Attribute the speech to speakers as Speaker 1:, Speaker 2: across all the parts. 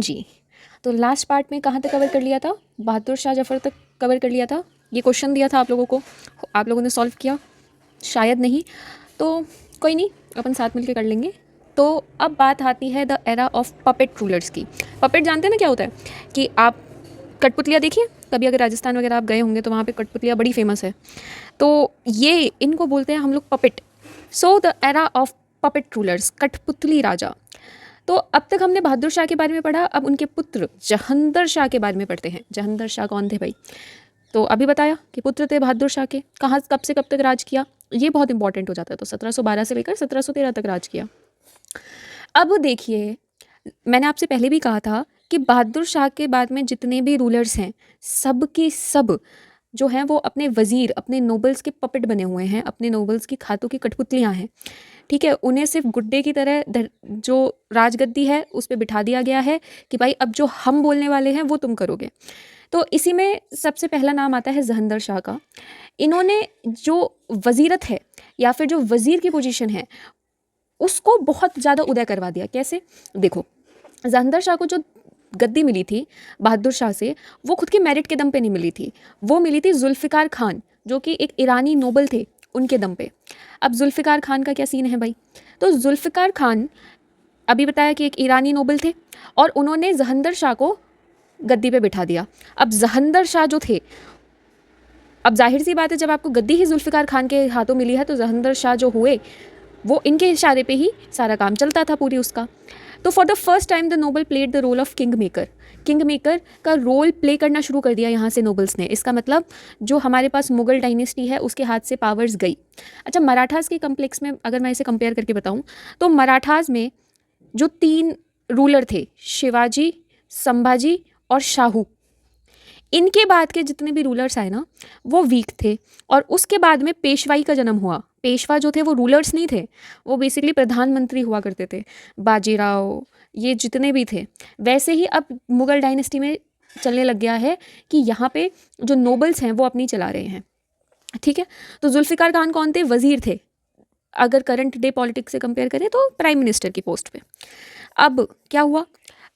Speaker 1: जी। तो last part में कहाँ तक कवर कर लिया था? बहादुर शाह जफ़र तक कवर कर लिया था। ये क्वेश्चन दिया था आप लोगों को, आप लोगों ने सॉल्व किया? शायद नहीं, तो कोई नहीं, अपन साथ मिलकर कर लेंगे। तो अब बात आती है the era of puppet rulers की। पपेट जानते हैं ना क्या होता है? कि आप कठपुतलियाँ देखिए, कभी अगर राजस्थान वगैरह आप गए होंगे तो वहाँ पे कठपुतलियाँ बड़ी फेमस है। तो ये इनको बोलते हैं हम लोग puppet. So the era of puppet rulers, कठपुतली राजा। तो अब तक हमने बहादुर शाह के बारे में पढ़ा, अब उनके पुत्र जहंदर शाह के बारे में पढ़ते हैं। जहंदर शाह कौन थे भाई? तो अभी बताया कि पुत्र थे बहादुर शाह के। कहाँ कब से कब तक राज किया, ये बहुत इंपॉर्टेंट हो जाता है। तो 1712 से लेकर 1713 तक राज किया। अब देखिए, मैंने आपसे पहले भी कहा था कि बहादुर शाह के बाद में जितने भी रूलर्स हैं, सब के सब जो हैं वो अपने वज़ीर, अपने नोबल्स के पपेट बने हुए हैं, अपने नोबल्स की खातों की कठपुतलियाँ हैं। ठीक है, उन्हें सिर्फ गुड्डे की तरह जो राजगद्दी है उस पर बिठा दिया गया है कि भाई अब जो हम बोलने वाले हैं वो तुम करोगे। तो इसी में सबसे पहला नाम आता है जहंदर शाह का। इन्होंने जो वज़ीरत है या फिर जो वज़ीर की पोजीशन है उसको बहुत ज़्यादा उदय करवा दिया। कैसे? देखो, जहंदर शाह को जो गद्दी मिली थी बहादुर शाह से, वो खुद के मेरिट के दम पे नहीं मिली थी, वो मिली थी जुल्फ़िकार खान, जो कि एक ईरानी नोबल थे, उनके दम पे। अब जुल्फ़िकार खान का क्या सीन है भाई? तो जुल्फ़िकार खान, अभी बताया कि एक ईरानी नोबल थे और उन्होंने जहंदर शाह को गद्दी पे बिठा दिया। अब जहंदर शाह जो थे, अब जाहिर सी बात है जब आपको गद्दी ही जुल्फ़िकार खान के हाथों मिली है तो जहंदर शाह जो हुए वो इनके इशारे पे ही सारा काम चलता था पूरी उसका। तो for the first time the noble played the role of kingmaker. Kingmaker का रोल प्ले करना शुरू कर दिया यहाँ से नोबल्स ने। इसका मतलब जो हमारे पास मुगल डायनेस्टी है उसके हाथ से पावर्स गई। अच्छा, मराठास के कम्प्लेक्स में अगर मैं इसे कंपेयर करके बताऊँ तो मराठास में जो 3 रूलर थे, शिवाजी, संभाजी और शाहू, इनके बाद के जितने भी रूलर्स आए ना वो वीक थे। और उसके बाद में पेशवाई का जन्म हुआ। पेशवा जो थे वो रूलर्स नहीं थे, वो बेसिकली प्रधानमंत्री हुआ करते थे। बाजीराव, ये जितने भी थे, वैसे ही अब मुगल डायनेस्टी में चलने लग गया है कि यहाँ पे जो नोबल्स हैं वो अपनी चला रहे हैं। ठीक है, तो जुल्फ़िकार खान कौन थे? वज़ीर थे। अगर करंट डे पॉलिटिक्स से कंपेयर करें तो प्राइम मिनिस्टर की पोस्ट पे। अब क्या हुआ?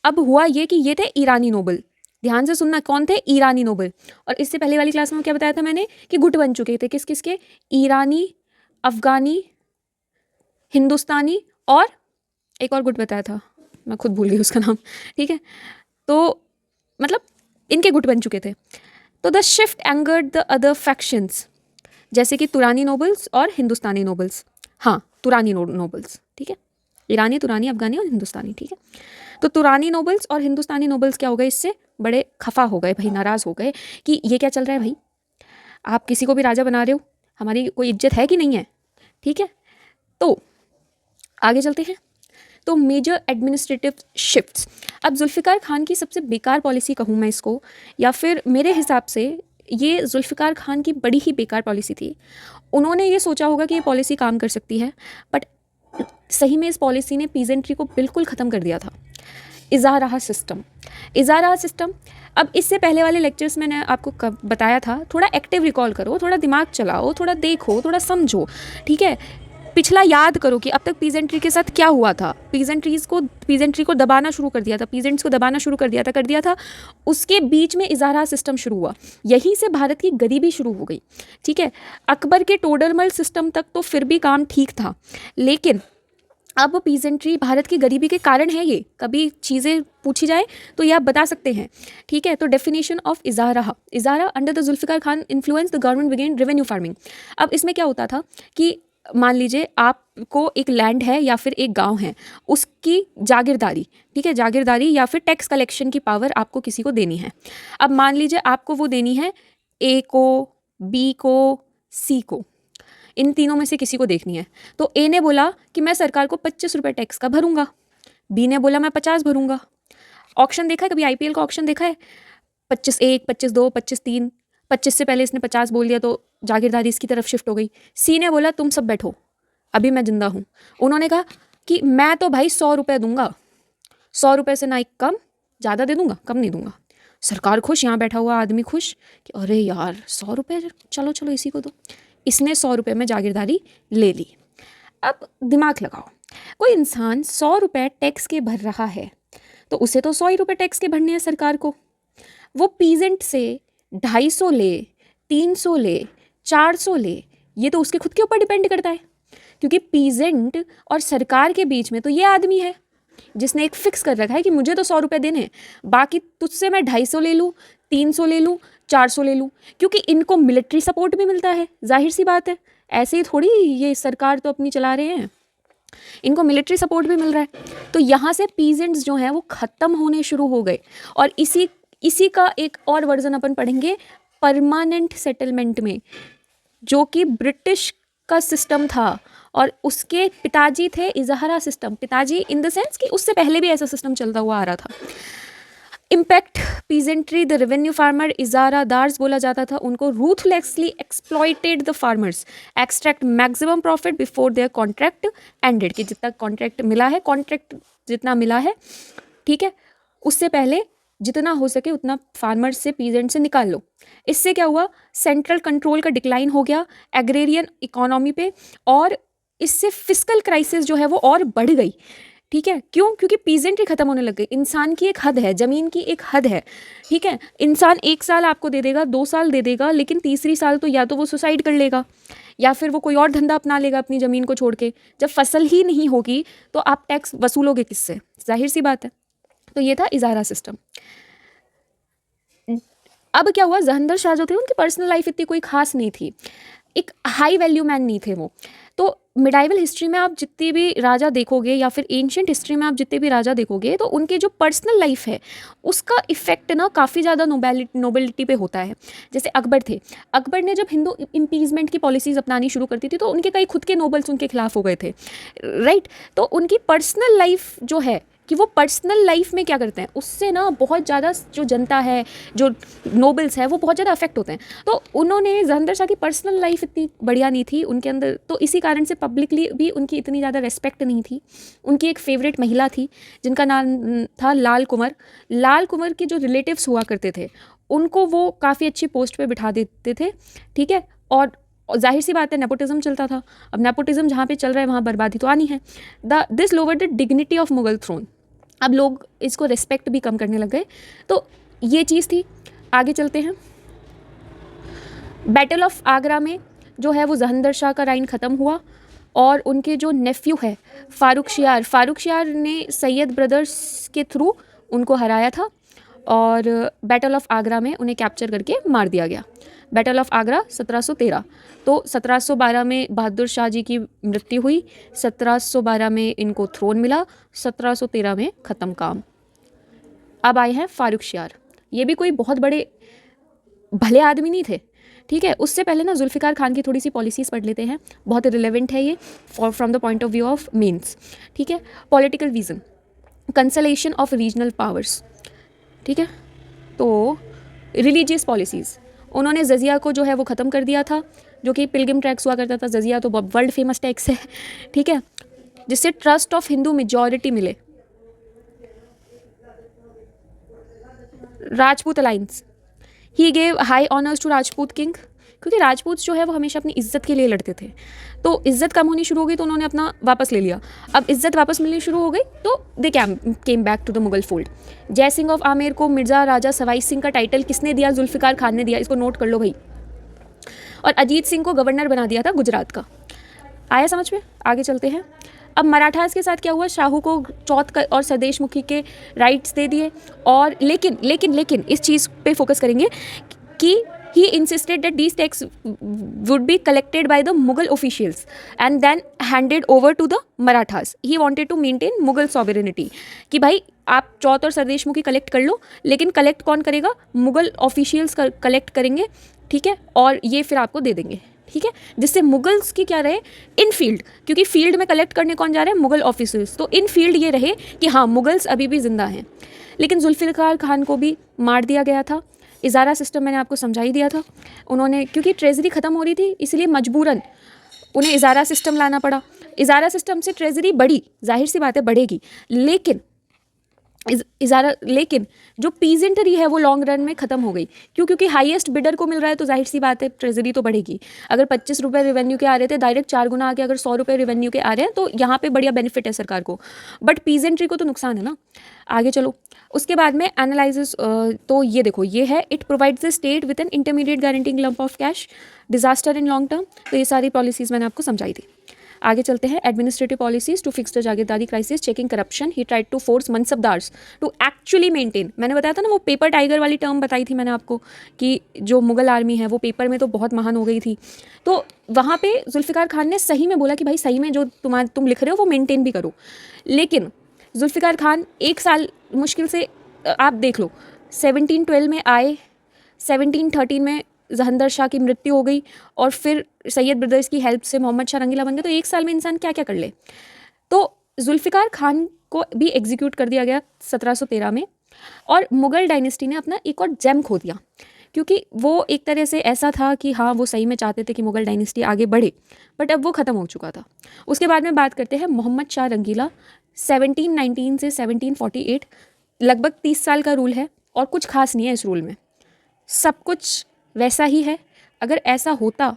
Speaker 1: अब हुआ ये कि ये थे ईरानी नोबल। ध्यान से सुनना, कौन थे? ईरानी नोबल। और इससे पहले वाली क्लास में क्या बताया था मैंने कि गुट बन चुके थे। किस किस के? ईरानी, अफ़गानी, हिंदुस्तानी और एक और गुट बताया था, मैं खुद भूल गई उसका नाम। ठीक है, तो मतलब इनके गुट बन चुके थे। तो the shift angered the other factions, जैसे कि तुरानी नोबल्स और हिंदुस्तानी नोबल्स। हाँ, तुरानी नोबल्स, ठीक है, ईरानी, तुरानी, अफगानी और हिंदुस्तानी। ठीक है, तो तुरानी नोबल्स और हिंदुस्तानी नोबल्स क्या हो गए? इससे बड़े खफा हो गए भाई, नाराज़ हो गए कि ये क्या चल रहा है भाई, आप किसी को भी राजा बना रहे हो, हमारी कोई इज्जत है कि नहीं है। ठीक है, तो आगे चलते हैं। तो मेजर एडमिनिस्ट्रेटिव शिफ्ट्स। अब जुल्फ़िकार खान की सबसे बेकार पॉलिसी कहूँ मैं इसको, या फिर मेरे हिसाब से ये जुल्फ़िकार खान की बड़ी ही बेकार पॉलिसी थी। उन्होंने ये सोचा होगा कि ये पॉलिसी काम कर सकती है, बट सही में इस पॉलिसी ने पीजेंट्री को बिल्कुल ख़त्म कर दिया था। इज़ाराहा सिस्टम, इज़ाराहा सिस्टम। अब इससे पहले वाले लेक्चर्स में मैंने आपको कब बताया था, थोड़ा एक्टिव रिकॉल करो, थोड़ा दिमाग चलाओ, थोड़ा देखो, थोड़ा समझो। ठीक है, पिछला याद करो कि अब तक पीजेंट्री के साथ क्या हुआ था। पीजेंट्री को दबाना शुरू कर दिया था, पीजेंट्स को दबाना शुरू कर दिया था। उसके बीच में इज़ारा सिस्टम शुरू हुआ, यहीं से भारत की गरीबी शुरू हो गई। ठीक है, अकबर के टोडरमल सिस्टम तक तो फिर भी काम ठीक था, लेकिन अब पीजेंट्री भारत की गरीबी के कारण है। ये कभी चीज़ें पूछी जाए तो ये आप बता सकते हैं। ठीक है, तो डेफिनेशन ऑफ इज़ारा, इज़ारा under the Zulfiqar Khan influence the government began revenue farming. अब इसमें क्या होता था कि मान लीजिए आपको एक लैंड है या फिर एक गांव है, उसकी जागीरदारी, ठीक है, जागीरदारी या फिर टैक्स कलेक्शन की पावर आपको किसी को देनी है। अब मान लीजिए आपको वो देनी है ए को, बी को, सी को, इन तीनों में से किसी को देखनी है। तो ए ने बोला कि मैं सरकार को 25 रुपये टैक्स का भरूंगा, बी ने बोला मैं 50 भरूंगा। ऑक्शन देखा है कभी? आईपीएल का ऑक्शन देखा है? 25-1, 25-2, 25-3, 25 से पहले इसने 50 बोल दिया तो जागीरदारी इसकी तरफ शिफ्ट हो गई। सी ने बोला तुम सब बैठो, अभी मैं जिंदा हूँ। उन्होंने कहा कि मैं तो भाई 100 रुपये दूंगा, 100 रुपये से ना एक कम, ज़्यादा दे दूंगा, कम नहीं दूंगा। सरकार खुश, यहाँ बैठा हुआ आदमी खुश कि अरे यार 100 रुपये, चलो चलो इसी को दो। इसने 100 रुपये में जागीरदारी ले ली। अब दिमाग लगाओ, कोई इंसान 100 रुपये टैक्स के भर रहा है, तो उसे तो 100 ही रुपये टैक्स के भरने हैं सरकार को। वो पीजेंट से 250 ले, 300 ले, 400 ले, ये तो उसके खुद के ऊपर डिपेंड करता है, क्योंकि पीजेंट और सरकार के बीच में तो ये आदमी है जिसने एक फिक्स कर रखा है कि मुझे तो 100 रुपये देने हैं, बाकी तुझसे मैं 250 ले लूँ, 300 ले लूँ, 400 ले लूँ, क्योंकि इनको मिलिट्री सपोर्ट भी मिलता है। जाहिर सी बात है, ऐसे ही थोड़ी ये सरकार तो अपनी चला रहे हैं, इनको मिलिट्री सपोर्ट भी मिल रहा है। तो यहाँ से पीजेंट्स जो हैं वो ख़त्म होने शुरू हो गए। और इसी का एक और वर्जन अपन पढ़ेंगे परमानेंट सेटलमेंट में, जो कि ब्रिटिश का सिस्टम था और उसके पिताजी थे इजहारा सिस्टम। पिताजी इन द सेंस कि उससे पहले भी ऐसा सिस्टम चलता हुआ आ रहा था। Impact peasantry, the revenue farmer, इजारादार्स बोला जाता था उनको, ruthlessly exploited the farmers, extract maximum profit before their contract ended, कि जितना कॉन्ट्रैक्ट मिला है, कॉन्ट्रैक्ट जितना मिला है, ठीक है, उससे पहले जितना हो सके उतना फार्मर्स से, पीजेंट से निकाल लो। इससे क्या हुआ, सेंट्रल कंट्रोल का डिक्लाइन हो गया एग्रेरियन इकोनॉमी पे, और इससे फिस्कल क्राइसिस जो है वो और बढ़ गई। ठीक है, क्यों? क्योंकि पीजेंट्री खत्म होने लग गई। इंसान की एक हद है, ज़मीन की एक हद है, ठीक है। इंसान 1 साल आपको दे देगा, 2 साल दे देगा, लेकिन तीसरी साल तो या तो वो सुसाइड कर लेगा या फिर वो कोई और धंधा अपना लेगा अपनी ज़मीन को छोड़ के। जब फसल ही नहीं होगी तो आप टैक्स वसूलोगे किससे? जाहिर सी बात है। तो ये था इजारा सिस्टम। अब क्या हुआ, जहंदर शाह जो थे उनकी पर्सनल लाइफ इतनी कोई खास नहीं थी, एक हाई वैल्यू मैन नहीं थे वो। तो मिडाइवल हिस्ट्री में आप जितने भी राजा देखोगे या फिर एंशियंट हिस्ट्री में आप जितने भी राजा देखोगे, तो उनके जो पर्सनल लाइफ है उसका इफेक्ट ना काफ़ी ज़्यादा नोबेलिटी पे होता है। जैसे अकबर थे, अकबर ने जब हिंदू इम्पीजमेंट की पॉलिसीज़ अपनानी शुरू करती थी तो उनके कई खुद के नोबल्स उनके खिलाफ हो गए थे, राइट। तो उनकी पर्सनल लाइफ जो है कि वो पर्सनल लाइफ में क्या करते हैं, उससे ना बहुत ज़्यादा जो जनता है, जो नोबल्स है, वो बहुत ज़्यादा अफेक्ट होते हैं। तो उन्होंने, जहंदर शाह की पर्सनल लाइफ इतनी बढ़िया नहीं थी उनके अंदर, तो इसी कारण से पब्लिकली भी उनकी इतनी ज़्यादा रेस्पेक्ट नहीं थी। उनकी एक फेवरेट महिला थी जिनका नाम था लाल कुंवर। लाल कुंवर के जो रिलेटिव्स हुआ करते थे उनको वो काफ़ी अच्छी पोस्ट पे बिठा देते थे, ठीक है। और जाहिर सी बात है, नेपोटिज्म चलता था। अब नेपोटिज्म जहाँ पे चल रहा है वहाँ बर्बादी तो आनी है। This lower the dignity of Mughal throne. अब लोग इसको रिस्पेक्ट भी कम करने लग गए। तो ये चीज़ थी। आगे चलते हैं। बैटल ऑफ आगरा में जो है वो जहंदर शाह का राइन ख़त्म हुआ और उनके जो नेफ्यू है फ़ारुख शियार ने सैयद ब्रदर्स के थ्रू उनको हराया था और बैटल ऑफ आगरा में उन्हें कैप्चर करके मार दिया गया। Battle of Agra 1713। तो 1712 में बहादुर शाह जी की मृत्यु हुई, 1712 में इनको थ्रोन मिला, 1713 में ख़त्म काम। अब आए हैं फ़ारुख शियार। ये भी कोई बहुत बड़े भले आदमी नहीं थे, ठीक है। उससे पहले ना जुल्फ़िकार खान की थोड़ी सी पॉलिसीज़ पढ़ लेते हैं, बहुत रिलेवेंट है ये from the point of view of means, ठीक है। Political vision, consolation of regional powers, ठीक है। तो रिलीजियस पॉलिसीज़, उन्होंने जजिया को जो है वो ख़त्म कर दिया था, जो कि पिलग्रिम टैक्स हुआ करता था। जजिया तो वर्ल्ड फेमस टैक्स है, ठीक है, जिससे ट्रस्ट ऑफ हिंदू मेजॉरिटी मिले। Rajput alliance, he gave high honours to Rajput king, क्योंकि राजपूत जो है वो हमेशा अपनी इज्जत के लिए लड़ते थे। तो इज्जत कम होनी शुरू हो गई तो उन्होंने अपना वापस ले लिया। अब इज्जत वापस मिलनी शुरू हो गई तो they came back to the Mughal fold. Jai Singh of Amer को मिर्ज़ा राजा सवाई सिंह का टाइटल किसने दिया? जुल्फ़िकार खान ने दिया, इसको नोट कर लो भाई। और अजीत सिंह को गवर्नर बना दिया था गुजरात का। आया समझ में? आगे चलते हैं। अब मराठास के साथ क्या हुआ? शाहू को चौथ और स्वदेशमुखी के राइट्स दे दिए। और लेकिन इस चीज़ पे फोकस करेंगे कि he insisted that these taxes would be collected by the Mughal officials and then handed over to the Marathas. He wanted to maintain Mughal sovereignty कि भाई आप चौथ और सरदेशमुखी कलेक्ट कर लो, लेकिन कलेक्ट कौन करेगा? मुगल ऑफिशियल्स कलेक्ट करेंगे, ठीक है, और ये फिर आपको दे देंगे, ठीक है, जिससे मुगल्स की क्या रहे? इन फील्ड, क्योंकि फील्ड में कलेक्ट करने कौन जा रहे हैं? मुगल ऑफिसर्स। तो इन फील्ड ये रहे कि हाँ मुगल्स अभी भी जिंदा हैं। लेकिन जुल्फ़िकार खान को भी मार दिया गया था। इजारा सिस्टम मैंने आपको समझा ही दिया था। उन्होंने, क्योंकि ट्रेजरी ख़त्म हो रही थी, इसलिए मजबूरन उन्हें इजारा सिस्टम लाना पड़ा। इजारा सिस्टम से ट्रेजरी बढ़ी, जाहिर सी बात है बढ़ेगी, लेकिन इजारा, लेकिन जो पीजेंटरी है वो लॉन्ग रन में ख़त्म हो गई। क्यों? क्योंकि हाईएस्ट बिडर को मिल रहा है तो जाहिर सी बात है ट्रेजरी तो बढ़ेगी। अगर 25 रुपये रेवेन्यू के आ रहे थे, डायरेक्ट 4 गुना आके अगर 100 रुपये रेवेन्यू के आ रहे हैं तो यहाँ पे बढ़िया बेनिफिट है सरकार को, बट पीजेंट्री को तो नुकसान है ना। आगे चलो, उसके बाद में एनालिसिस, तो ये देखो ये है, it provides the state with an intermediate guaranteeing lump of cash, disaster in long term. तो ये सारी पॉलिसीज़ मैंने आपको समझाई थी। आगे चलते हैं, administrative policies to fix the जागीरदारी crisis, checking corruption, he tried to force मनसबदार्स टू एक्चुअली मेंटेन। मैंने बताया था ना वो पेपर टाइगर वाली टर्म बताई थी मैंने आपको कि जो मुगल आर्मी है वो पेपर में तो बहुत महान हो गई थी। तो वहाँ पे जुल्फ़िकार खान ने सही में बोला कि भाई सही में जो तुम लिख रहे हो वो मेंटेन भी करो। लेकिन जुल्फ़िकार खान 1 साल मुश्किल से, आप देख लो, 1712 में आए, 1713 में जहंदर शाह की मृत्यु हो गई और फिर सैयद ब्रदर्स की हेल्प से मोहम्मद शाह रंगीला बन गए। तो 1 साल में इंसान क्या क्या कर ले। तो जुल्फ़िकार खान को भी एग्जीक्यूट कर दिया गया 1713 में, और मुग़ल डायनेस्टी ने अपना एक और जेम खो दिया, क्योंकि वो एक तरह से ऐसा था कि हाँ वो सही में चाहते थे कि मुग़ल डायनेस्टी आगे बढ़े, बट अब वो ख़त्म हो चुका था। उसके बाद में बात करते हैं मोहम्मद शाह रंगीला, 1719 से 1748, लगभग 30 साल का रूल है और कुछ खास नहीं है इस रूल में, सब कुछ वैसा ही है। अगर ऐसा होता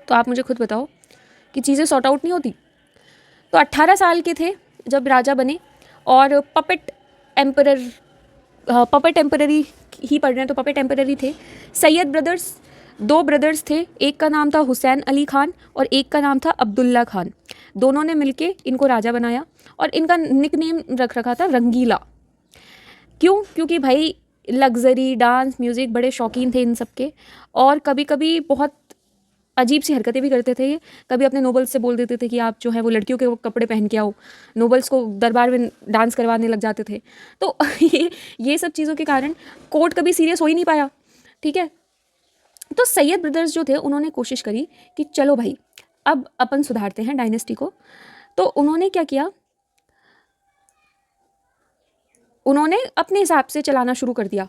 Speaker 1: तो आप मुझे खुद बताओ कि चीज़ें सॉर्ट आउट नहीं होती। तो 18 साल के थे जब राजा बने, और पपेट एम्पररी ही पढ़ रहे हैं तो पपेट एम्पररी थे। सैयद ब्रदर्स, 2 ब्रदर्स थे, एक का नाम था हुसैन अली खान और एक का नाम था अब्दुल्ला खान। दोनों ने मिलके इनको राजा बनाया और इनका निकनेम रख रखा था रंगीला। क्यों? क्योंकि भाई लग्जरी, डांस, म्यूज़िक बड़े शौकीन थे इन सब के, और कभी कभी बहुत अजीब सी हरकतें भी करते थे ये। कभी अपने नोबल्स से बोल देते थे कि आप जो है वो लड़कियों के कपड़े पहन के आओ, नोबल्स को दरबार में डांस करवाने लग जाते थे। तो ये सब चीज़ों के कारण कोर्ट कभी सीरियस हो ही नहीं पाया, ठीक है। तो सैयद ब्रदर्स जो थे उन्होंने कोशिश करी कि चलो भाई अब अपन सुधारते हैं डायनेस्टी को। तो उन्होंने क्या किया, उन्होंने अपने हिसाब से चलाना शुरू कर दिया।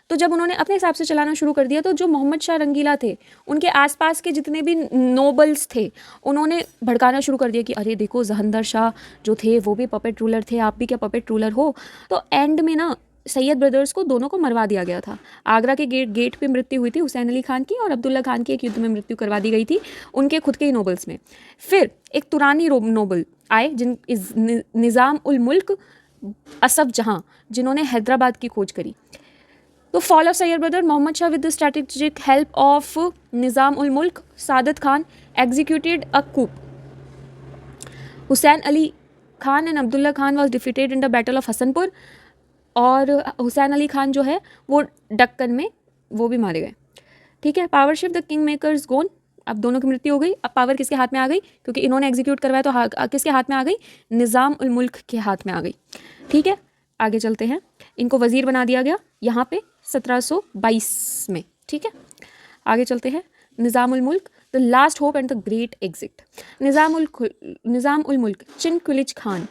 Speaker 1: तो जब उन्होंने अपने हिसाब से चलाना शुरू कर दिया तो जो मोहम्मद शाह रंगीला थे, उनके आसपास के जितने भी नोबल्स थे, उन्होंने भड़काना शुरू कर दिया कि अरे देखो जहंदर शाह जो थे वो भी पपेट रूलर थे, आप भी क्या पपेट रूलर हो। तो एंड में ना सैयद ब्रदर्स को दोनों को मरवा दिया गया था। आगरा के गेट पे मृत्यु हुई थी हुसैन अली खान की, और अब्दुल्ला खान की एक युद्ध में मृत्यु करवा दी गई थी उनके खुद के ही नोबल्स में। फिर एक तुरानी नोबल आए जिन निज़ाम उल मुल्क असफ जहाँ, जिन्होंने हैदराबाद की खोज करी। तो fall of Sayyid brother, Mohammad Shah with the strategic help of Nizam ul Mulk Saadat Khan executed a coup. Hussain Ali Khan and Abdullah Khan was defeated in the battle of Hasanpur, और हुसैन अली खान जो है वो डक्कन में वो भी मारे गए, ठीक है। Power shift the king makers gone, अब दोनों की मृत्यु हो गई। अब पावर किसके हाथ में आ गई? क्योंकि इन्होंने एग्जीक्यूट करवाया तो किसके हाथ में आ गई? निज़ाम उल मुल्क के हाथ में आ गई, ठीक है। आगे चलते हैं, इनको वज़ीर बना दिया गया यहाँ पे 1722 में, ठीक है। आगे चलते हैं, Nizam ul Mulk, the last hope and the great exit. Nizam ul Mulk Chinqilich Khan,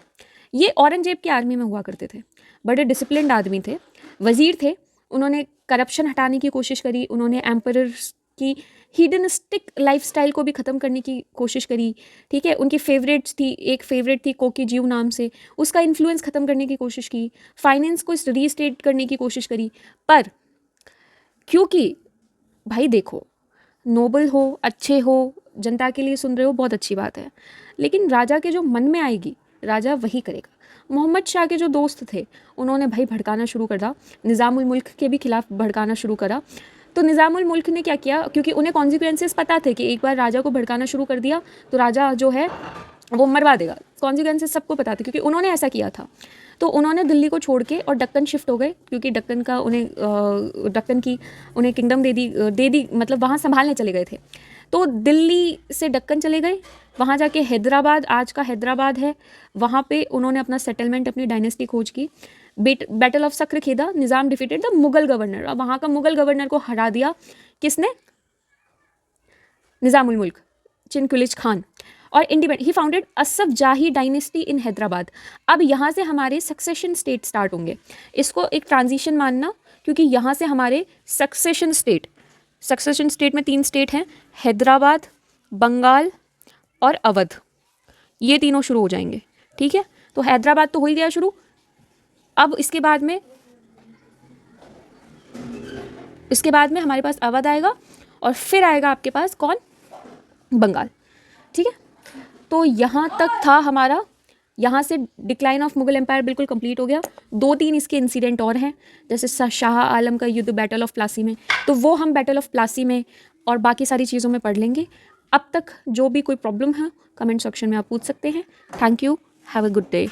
Speaker 1: ये औरंगजेब की आर्मी में हुआ करते थे, बड़े डिसिप्लिन्ड आदमी थे, वज़ीर थे। उन्होंने करप्शन हटाने की कोशिश करी, उन्होंने एम्परर की हीडनिस्टिक लाइफस्टाइल को भी ख़त्म करने की कोशिश करी, ठीक है। उनकी फेवरेट्स थी, एक फेवरेट थी कोकी जीव नाम से, उसका इन्फ्लुएंस ख़त्म करने की कोशिश की, फाइनेंस को रीस्टेट करने की कोशिश करी। पर क्योंकि भाई देखो, नोबल हो, अच्छे हो, जनता के लिए सुन रहे हो, बहुत अच्छी बात है, लेकिन राजा के जो मन में आएगी राजा वही करेगा। मोहम्मद शाह के जो दोस्त थे उन्होंने भाई भड़काना शुरू कर दिया, निज़ामुल मुल्क के भी खिलाफ भड़काना शुरू करा। तो निज़ामुल मुल्क ने क्या किया, क्योंकि उन्हें कॉन्सिक्वेंसेस पता थे कि एक बार राजा को भड़काना शुरू कर दिया तो राजा जो है वो मरवा देगा, कॉन्सिक्वेंसेस सबको पता थे क्योंकि उन्होंने ऐसा किया था। तो उन्होंने दिल्ली को छोड़ के और दक्कन शिफ्ट हो गए, क्योंकि दक्कन का दक्कन की उन्हें किंगडम दे दी, मतलब वहाँ संभालने चले गए थे। तो दिल्ली से दक्कन चले गए, वहाँ जाके हैदराबाद, आज का हैदराबाद है, वहाँ पे उन्होंने अपना सेटलमेंट, अपनी डायनेस्टी खोज की। Battle of Shakarkheda, Nizam defeated the Mughal governor. अब वहाँ का मुगल गवर्नर को हरा दिया किसने? निज़ामुल मुल्क चिनकुलिज खान। और इंडिपेंडेंट ही फाउंडेड असफ जाही डायनेस्टी इन हैदराबाद। अब यहाँ से हमारे सक्सेशन स्टेट स्टार्ट होंगे, इसको एक ट्रांजिशन मानना, क्योंकि यहाँ से हमारे सक्सेशन स्टेट में 3 स्टेट हैं, हैदराबाद, बंगाल और अवध, ये तीनों शुरू हो जाएंगे, ठीक है। तो हैदराबाद तो हो ही गया शुरू, अब इसके बाद में हमारे पास अवध आएगा और फिर आएगा आपके पास कौन, बंगाल। ठीक है, तो यहाँ तक था हमारा। यहाँ से डिक्लाइन ऑफ मुगल एम्पायर बिल्कुल कंप्लीट हो गया। 2-3 इसके इंसिडेंट और हैं, जैसे शाह आलम का युद्ध बैटल ऑफ प्लासी में, तो वो हम बैटल ऑफ प्लासी में और बाकी सारी चीज़ों में पढ़ लेंगे। अब तक जो भी कोई प्रॉब्लम है कमेंट सेक्शन में आप पूछ सकते हैं। Thank you, have a good day.